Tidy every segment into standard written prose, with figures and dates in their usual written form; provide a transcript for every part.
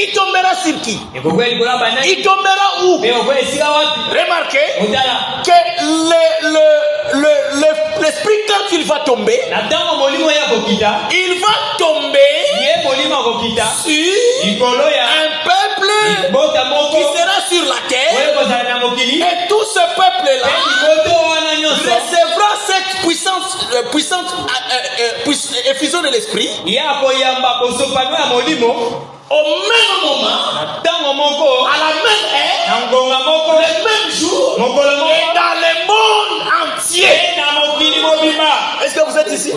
Il tombera sur qui? Il tombera où? Remarquez que l'esprit, quand il va tomber, il va tomber sur un peuple qui sera sur la terre, et tout ce peuple-là recevra cette puissante effusion de l'esprit au même moment, à la même heure, le même jour, et dans le monde entier. Est-ce que vous êtes ici?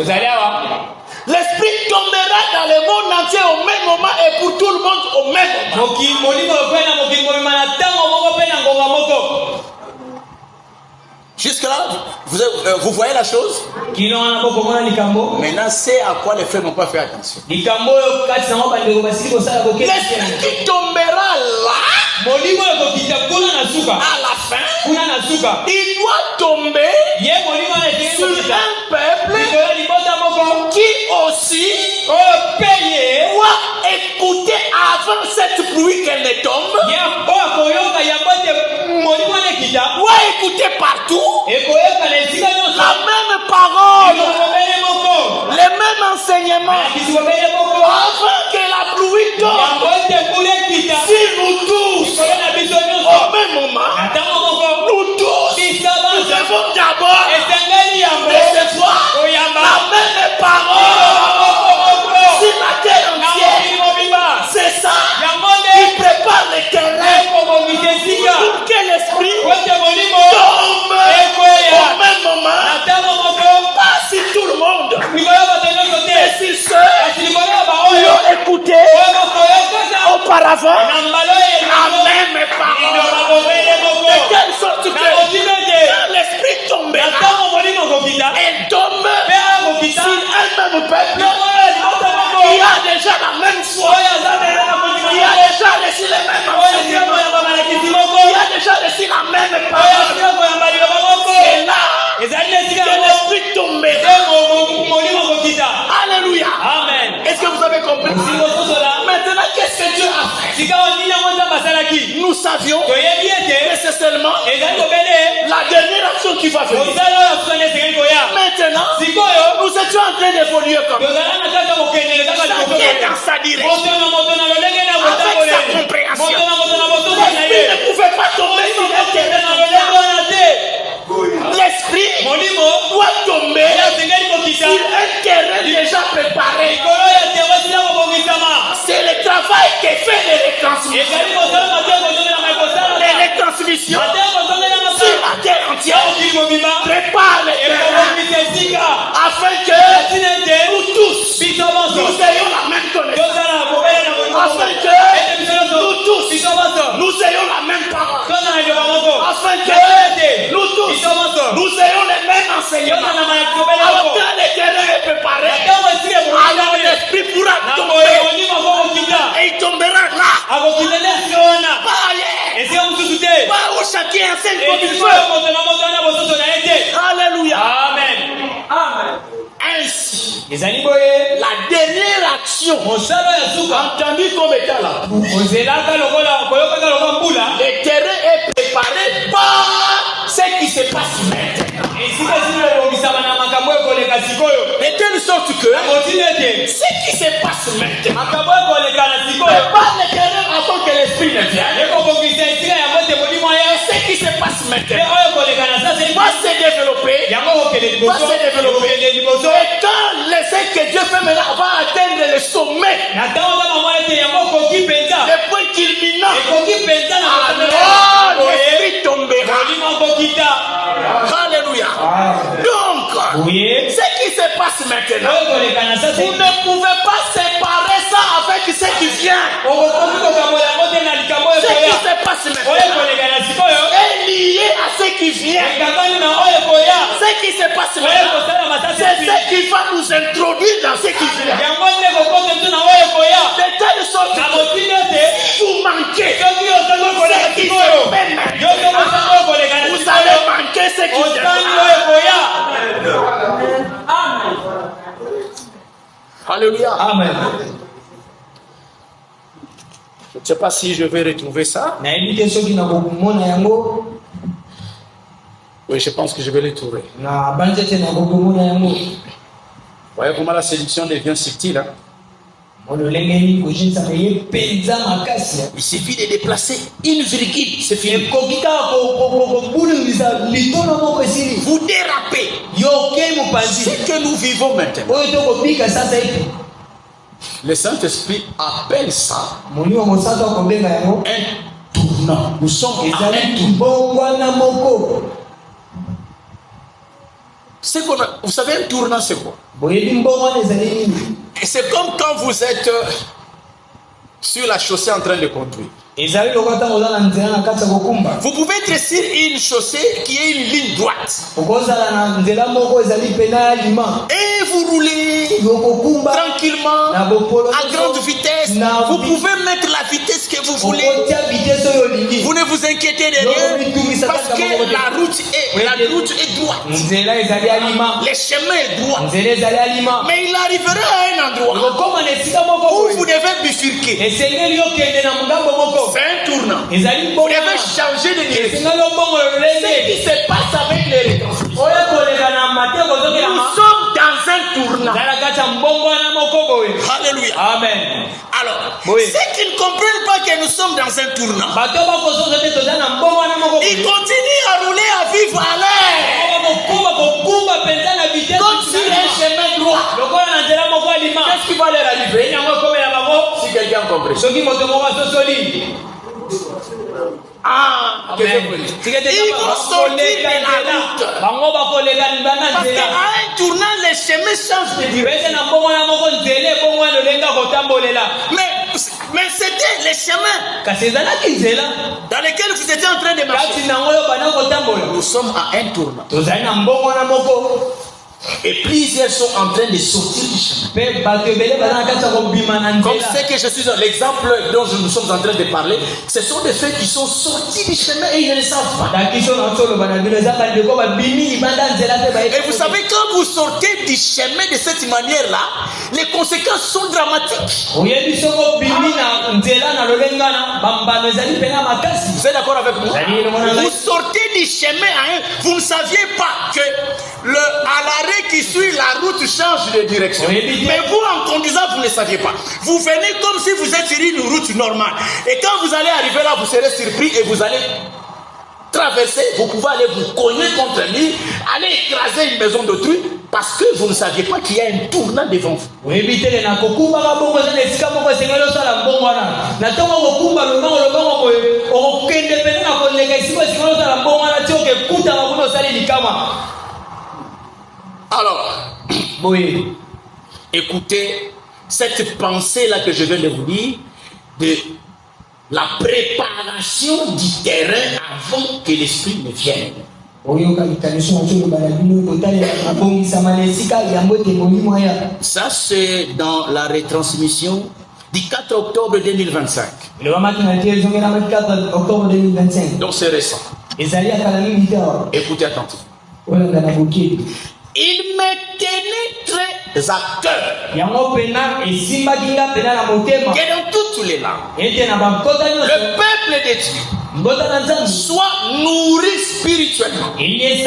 L'esprit tombera dans le monde entier au même moment et pour tout le monde au même moment. Jusque-là, vous voyez la chose? Maintenant, c'est à quoi les frères n'ont pas fait attention. L'esprit qui tombera là, à la fin, il doit tomber sur un peuple qui aussi doit écouter avant cette pluie qu'elle ne tombe, doit écouter partout la même parole, les mêmes enseignements, afin que la pluie tombe sur nous tous au même moment. Nous tous, nous devons d'abord recevoir la même parole sur la terre entière. C'est ça qui prépare le terrain pour que l'esprit tombe au même moment, pas sur tout le monde, mais sur ceux qui ont écouté auparavant la même parole, de telle sorte que quand l'esprit tombera, elle tombe sur un même peuple qui a déjà la même foi, qui a déjà reçu les mêmes enseignements, qui a déjà reçu la même parole. Et là, que l'esprit tombera. Alléluia. Amen. Est-ce que vous avez compris? Maintenant, qu'est-ce que Dieu a fait? Nous savions que c'est seulement la dernière action qui va venir. Maintenant, nous étions en train d'évoluer comme ça. Chacun dans sa direction, avec sa compréhension. L'esprit ne pouvait pas tomber sur un terrain. L'esprit doit tomber sur un terrain déjà préparé. C'est le travail qui est fait de retransmission. Les retransmissions sur la terre entière préparent le terrain afin que nous tous nous ayons la même connaissance. Afin que nous tous nous ayons la même parole. Afin que nous tous nous ayons les mêmes enseignements. Alors quand le terrain est préparé, alors l'esprit pourra tomber. Et il tombera là. Pas ailleurs. Pas où chacun enseigne comme il veut. Alléluia. Amen. Amen. Ainsi, la dernière action entendue comme étant là, le terrain est préparé par ce qui se passe maintenant. De telle sorte que ce qui se passe maintenant prépare le terrain avant que l'esprit ne vienne. Ce qui se passe maintenant va se développer. Et quand ce que Dieu fait maintenant va atteindre le sommet, le point culminant, alors l'esprit tombera. Alléluia. Donc, ce qui se passe maintenant, vous ne pouvez pas séparer ça avec ce qui vient. Ce qui se passe maintenant est lié à ce qui vient. Ce qui se passe maintenant, c'est ce qui va nous introduire dans ce qui vient. De telle sorte que vous manquez ce qui se fait maintenant, vous allez manquer ce qui vient. Amen. Alléluia. Amen. Je ne sais pas si je vais retrouver ça. Oui, je pense que je vais le trouver. Voyez comment la séduction devient subtile. Hein? Il suffit de déplacer une virgule, c'est fini. Vous dérapez. C'est que nous vivons maintenant. Le Saint-Esprit appelle ça un tournant. Nous sommes à un tournant. Vous savez, un tournant, c'est quoi? Et c'est comme quand vous êtes sur la chaussée en train de conduire. Vous pouvez être sur une chaussée qui est une ligne droite. Et vous roulez tranquillement, à grande vitesse. Vous pouvez mettre la vitesse que vous voulez. Vous ne vous inquiétez de rien parce que la route est droite. Le chemin est droit. Mais il arrivera à un endroit où vous devez bifurquer. C'est un tournant. Vous devez changer de direction. Ce qui se passe avec les retransmissions. Nous sommes dans un tournant. Alléluia. Amen. Alors, ceux qui ne comprennent pas que nous sommes dans un tournant, ils continuent à rouler, à vivre à l'air. Comme sur un chemin droit. Qu'est-ce qui va leur arriver? Si quelqu'un comprend. Ils vont sortir de la route. Parce qu'à un tournant, les chemins changent de direction. Mais c'était les chemins dans lesquels vous étiez en train de marcher. Nous sommes à un tournant. Et plusieurs sont en train de sortir du chemin. Comme c'est que je suis l'exemple dont nous sommes en train de parler, ce sont des faits qui sont sortis du chemin et ils ne le savent pas. Et vous savez, quand vous sortez du chemin de cette manière-là, les conséquences sont dramatiques. Vous êtes d'accord avec moi? Vous sortez du chemin, vous ne saviez pas que à l'arrêt qui suit, la route change de direction. Mais vous, en conduisant, vous ne saviez pas. Vous venez comme si vous êtes sur une route normale. Et quand vous allez arriver là, vous serez surpris et vous allez traverser. Vous pouvez aller vous cogner contre lui, aller écraser une maison d'autrui parce que vous ne saviez pas qu'il y a un tournant devant vous. Alors, écoutez cette pensée-là que je viens de vous dire, de la préparation du terrain avant que l'esprit ne vienne. Ça, c'est dans la retransmission du 4 octobre 2025. Donc, c'est récent. Écoutez attentivement. Il me tenait très à cœur que dans toutes les langues, le peuple de Dieu soit nourri spirituellement et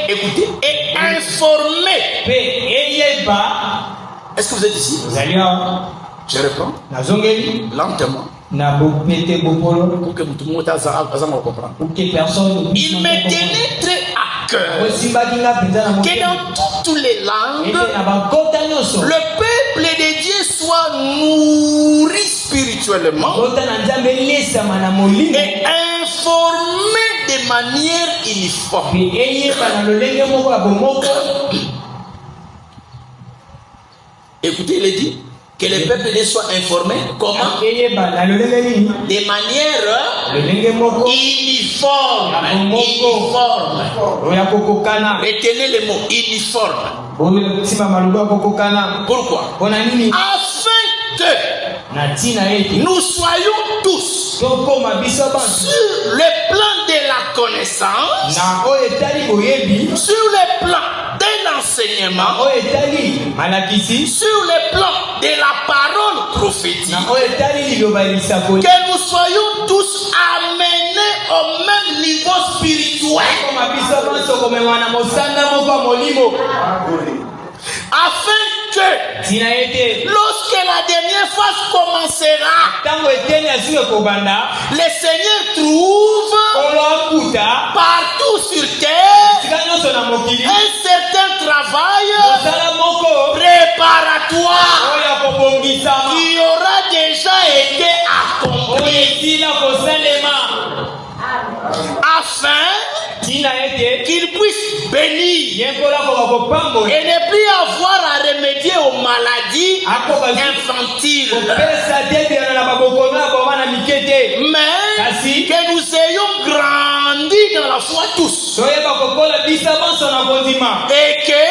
écoutez, et informé. Est-ce que vous êtes ici? Je reprends lentement pour que tout le monde comprenne. Il me tenait très à cœur que dans toutes les langues, le peuple de Dieu soit nourri spirituellement et informé de manière uniforme. Écoutez, il est dit que le peuple de Dieu soit informé comment? De manière uniforme. Retenez le mot uniforme. Pourquoi? Afin que nous soyons tous sur le plan de la connaissance, sur le plan de enseignements, sur le plan de la parole prophétique, que nous soyons tous amenés au même niveau spirituel, afin que lorsque la dernière phase commencera, le Seigneur trouve partout sur terre un certain travail préparatoire qui aura déjà été accompli, afin qu'il puisse bénir et ne plus avoir à remédier aux maladies infantiles, mais que nous ayons grandi dans la foi tous, et que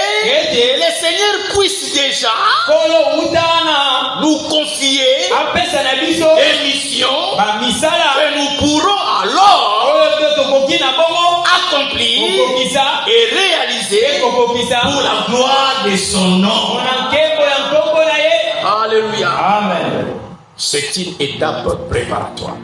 le Seigneur puisse déjà nous confier des missions que nous pourrons alors accomplir et réaliser pour la gloire de son nom. Alléluia. Amen. C'est une étape préparatoire.